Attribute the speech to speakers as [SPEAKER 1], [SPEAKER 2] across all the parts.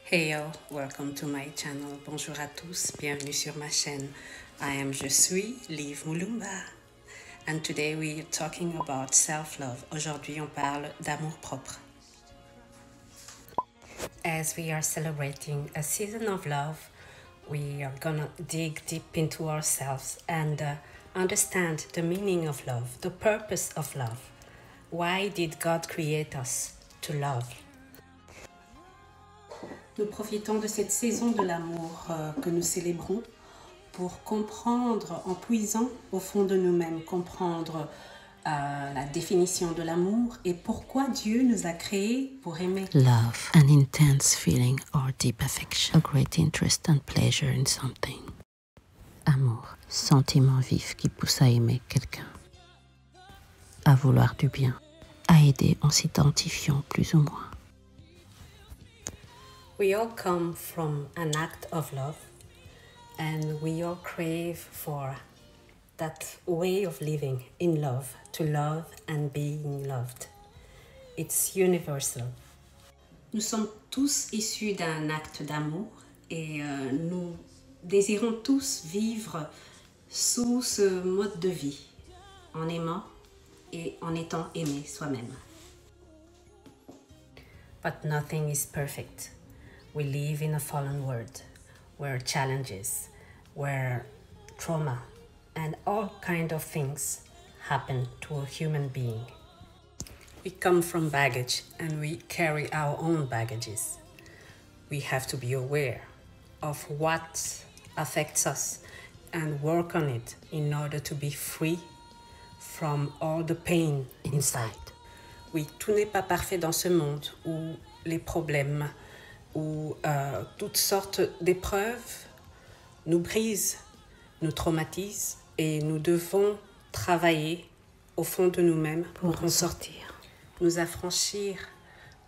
[SPEAKER 1] Hey yo, welcome to my channel. Bonjour à tous, bienvenue sur ma chaîne. Je suis Liv Moulumba. And today we are talking about self-love. Aujourd'hui, on parle d'amour propre. As we are celebrating a season of love, we are gonna dig deep into ourselves and understand the meaning of love, the purpose of love. Why did God create us to love? Nous profitons de cette saison de l'amour que nous célébrons pour comprendre, en puisant au fond de nous-mêmes, comprendre la définition de l'amour et pourquoi Dieu nous a créés pour aimer.
[SPEAKER 2] Love, an intense feeling or deep affection, a great interest and pleasure in something. Amour, sentiment vif qui pousse à aimer quelqu'un, à vouloir du bien, à aider en s'identifiant plus ou moins.
[SPEAKER 1] We all come from an act of love and we all crave for that way of living in love, to love and being loved. It's universal. Nous sommes tous issus d'un acte d'amour et nous désirons tous vivre sous ce mode de vie, en aimant et en étant aimé soi-même. But nothing is perfect. We live in a fallen world where challenges, where trauma, and all kind of things happen to a human being. We come from baggage and we carry our own baggages. We have to be aware of what affects us and work on it in order to be free from all the pain inside. Oui, tout n'est pas parfait dans ce monde où les problèmes, où toutes sortes d'épreuves nous brisent, nous traumatisent et nous devons travailler au fond de nous-mêmes pour en sortir, nous affranchir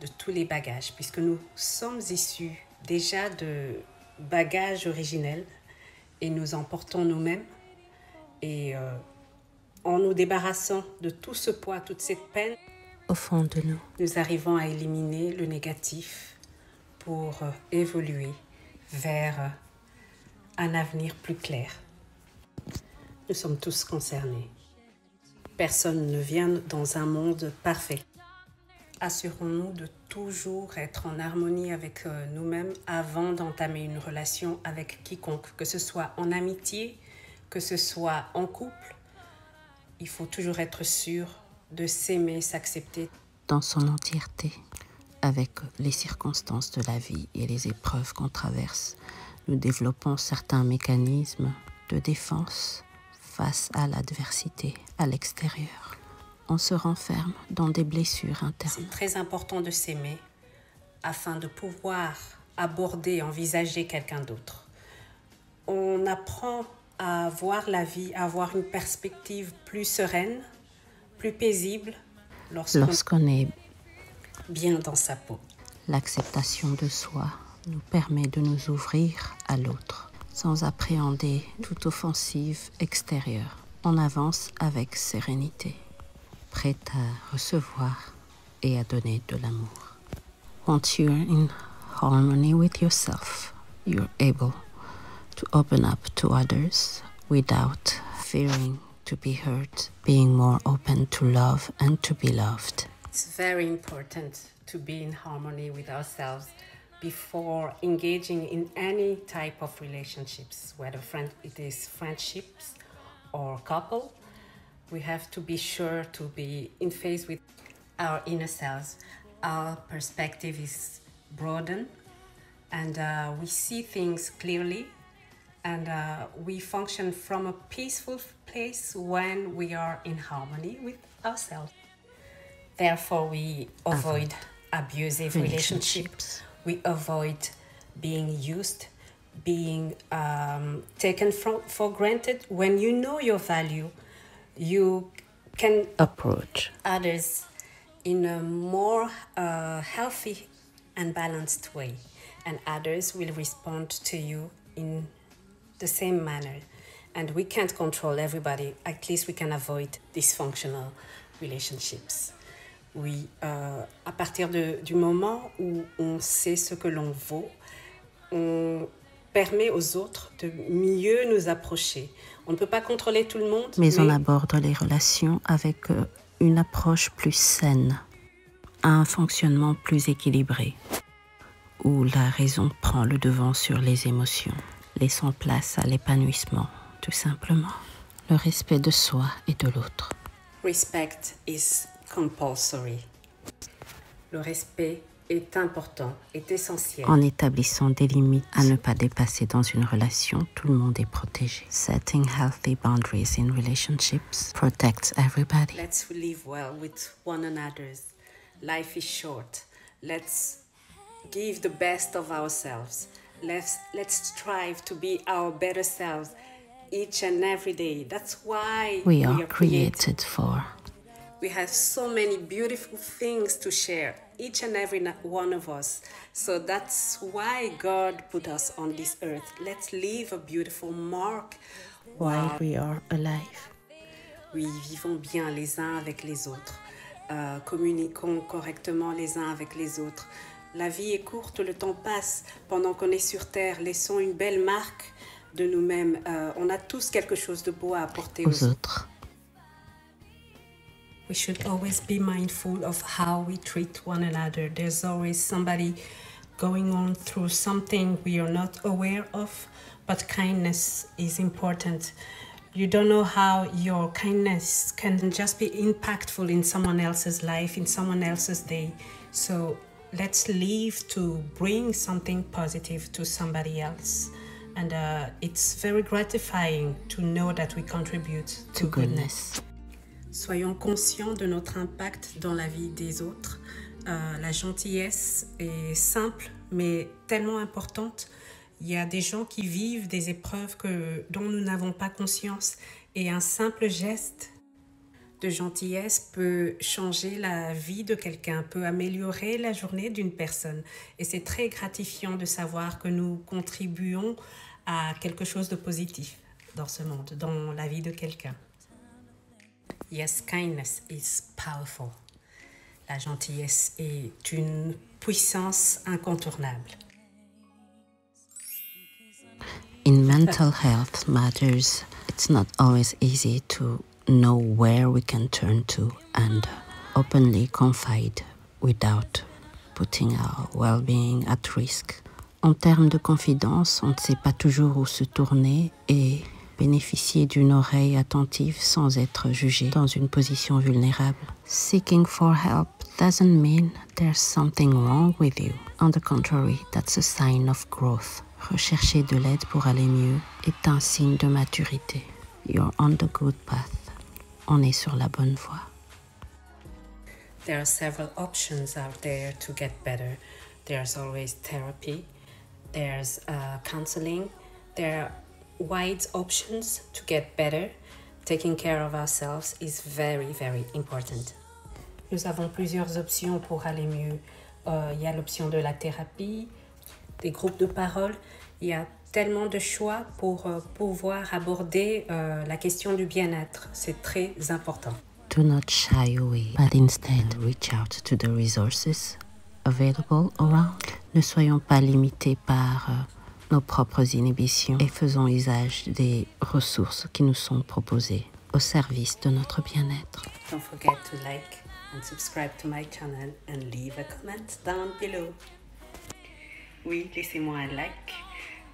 [SPEAKER 1] de tous les bagages puisque nous sommes issus déjà de bagages originels et nous en portons nous-mêmes et en nous débarrassant de tout ce poids, toute cette peine,
[SPEAKER 2] au fond de nous,
[SPEAKER 1] nous arrivons à éliminer le négatif pour évoluer vers un avenir plus clair. Nous sommes tous concernés. Personne ne vient dans un monde parfait. Assurons-nous de toujours être en harmonie avec nous-mêmes avant d'entamer une relation avec quiconque, que ce soit en amitié, que ce soit en couple. Il faut toujours être sûr de s'aimer, s'accepter
[SPEAKER 2] dans son entièreté. Avec les circonstances de la vie et les épreuves qu'on traverse, nous développons certains mécanismes de défense face à l'adversité à l'extérieur. On se renferme dans des blessures internes.
[SPEAKER 1] C'est très important de s'aimer afin de pouvoir aborder, envisager quelqu'un d'autre. On apprend à voir la vie, à avoir une perspective plus sereine, plus paisible
[SPEAKER 2] lorsqu'on est
[SPEAKER 1] bien dans sa peau.
[SPEAKER 2] L'acceptation de soi nous permet de nous ouvrir à l'autre, sans appréhender toute offensive extérieure. On avance avec sérénité, prête à recevoir et à donner de l'amour. Once you're in harmony with yourself, you're able to open up to others without fearing to be hurt, being more open to love and to be loved.
[SPEAKER 1] It's very important to be in harmony with ourselves before engaging in any type of relationships, whether it is friendships or couple. We have to be sure to be in phase with our inner selves. Our perspective is broadened and we see things clearly and we function from a peaceful place when we are in harmony with ourselves. Therefore, we avoid abusive relationships. We avoid being used, being taken for granted. When you know your value, you can
[SPEAKER 2] approach
[SPEAKER 1] others in a more healthy and balanced way. And others will respond to you in the same manner. And we can't control everybody. At least we can avoid dysfunctional relationships. Oui, à partir du moment où on sait ce que l'on vaut, on permet aux autres de mieux nous approcher. On ne peut pas contrôler tout le monde,
[SPEAKER 2] mais on aborde les relations avec une approche plus saine, un fonctionnement plus équilibré, où la raison prend le devant sur les émotions, laissant place à l'épanouissement, tout simplement. Le respect de soi et de l'autre.
[SPEAKER 1] Respect is compulsory. Le respect est important, est essentiel.
[SPEAKER 2] En établissant des limites à ne pas dépasser dans une relation, tout le monde est protégé. Setting healthy boundaries in relationships protects everybody.
[SPEAKER 1] Let's live well with one another. Life is short. Let's give the best of ourselves. Let's strive to be our better selves each and every day. That's why
[SPEAKER 2] we are created for.
[SPEAKER 1] We have so many beautiful things to share, each and every one of us. So that's why God put us on this earth. Let's leave a beautiful mark
[SPEAKER 2] while we are alive.
[SPEAKER 1] Oui, vivons bien les uns avec les autres. Communiquons correctement les uns avec les autres. La vie est courte, le temps passe. Pendant qu'on est sur Terre, laissons une belle marque de nous-mêmes. On a tous quelque chose de beau à apporter aux autres. We should always be mindful of how we treat one another. There's always somebody going on through something we are not aware of, but kindness is important. You don't know how your kindness can just be impactful in someone else's life, in someone else's day. So let's live to bring something positive to somebody else. And it's very gratifying to know that we contribute to goodness. Soyons conscients de notre impact dans la vie des autres. La gentillesse est simple, mais tellement importante. Il y a des gens qui vivent des épreuves dont nous n'avons pas conscience. Et un simple geste de gentillesse peut changer la vie de quelqu'un, peut améliorer la journée d'une personne. Et c'est très gratifiant de savoir que nous contribuons à quelque chose de positif dans ce monde, dans la vie de quelqu'un. Yes, kindness is powerful. La gentillesse est une puissance incontournable.
[SPEAKER 2] In mental health matters, it's not always easy to know where we can turn to and openly confide without putting our well-being at risk. En termes de confidence, on ne sait pas toujours où se tourner et bénéficier d'une oreille attentive sans être jugé dans une position vulnérable. Seeking for help doesn't mean there's something wrong with you. On the contrary, that's a sign of growth. Rechercher de l'aide pour aller mieux est un signe de maturité. You're on the good path. On est sur la bonne voie.
[SPEAKER 1] There are several options out there to get better. There's always therapy. There's counseling. There are wide options to get better. Taking care of ourselves is very, very important. Nous avons plusieurs options pour aller mieux. Il y a l'option de la thérapie, des groupes de parole. Il y a tellement de choix pour pouvoir aborder la question du bien-être. C'est très important.
[SPEAKER 2] Do not shy away, but instead reach out to the resources available around. Ne soyons pas limités par nos propres inhibitions et faisons usage des ressources qui nous sont proposées au service de notre bien-être.
[SPEAKER 1] Don't forget to like and subscribe to my channel and leave a comment down below. Oui, laissez-moi un like,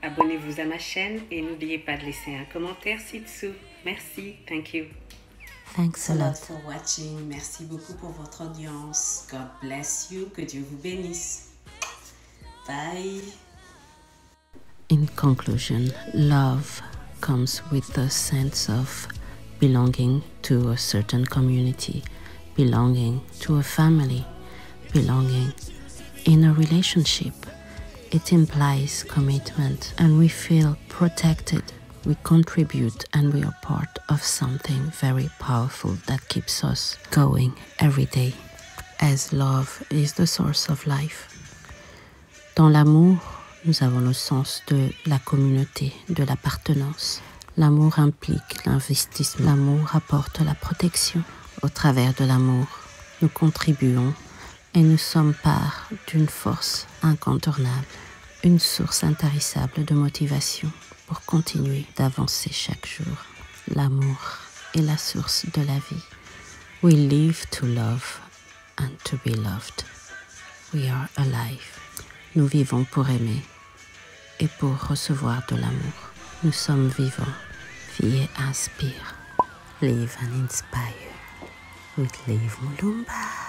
[SPEAKER 1] abonnez-vous à ma chaîne et n'oubliez pas de laisser un commentaire ci-dessous. Merci, thank you.
[SPEAKER 2] Thanks a lot
[SPEAKER 1] for watching. Merci beaucoup pour votre audience. God bless you. Que Dieu vous bénisse. Bye.
[SPEAKER 2] In conclusion, love comes with a sense of belonging to a certain community, belonging to a family, belonging in a relationship. It implies commitment, and we feel protected. We contribute and we are part of something very powerful that keeps us going every day, as love is the source of life. Dans l'amour, nous avons le sens de la communauté, de l'appartenance. L'amour implique l'investissement. L'amour apporte la protection. Au travers de l'amour, Nous contribuons et nous sommes part d'une force incontournable, une source intarissable de motivation pour continuer d'avancer chaque jour. L'amour est la source de la vie. We live to love and to be loved. We are alive. Nous vivons pour aimer et pour recevoir de l'amour. Nous sommes vivants. Vie et inspire. Live and inspire with Liv Mulumba.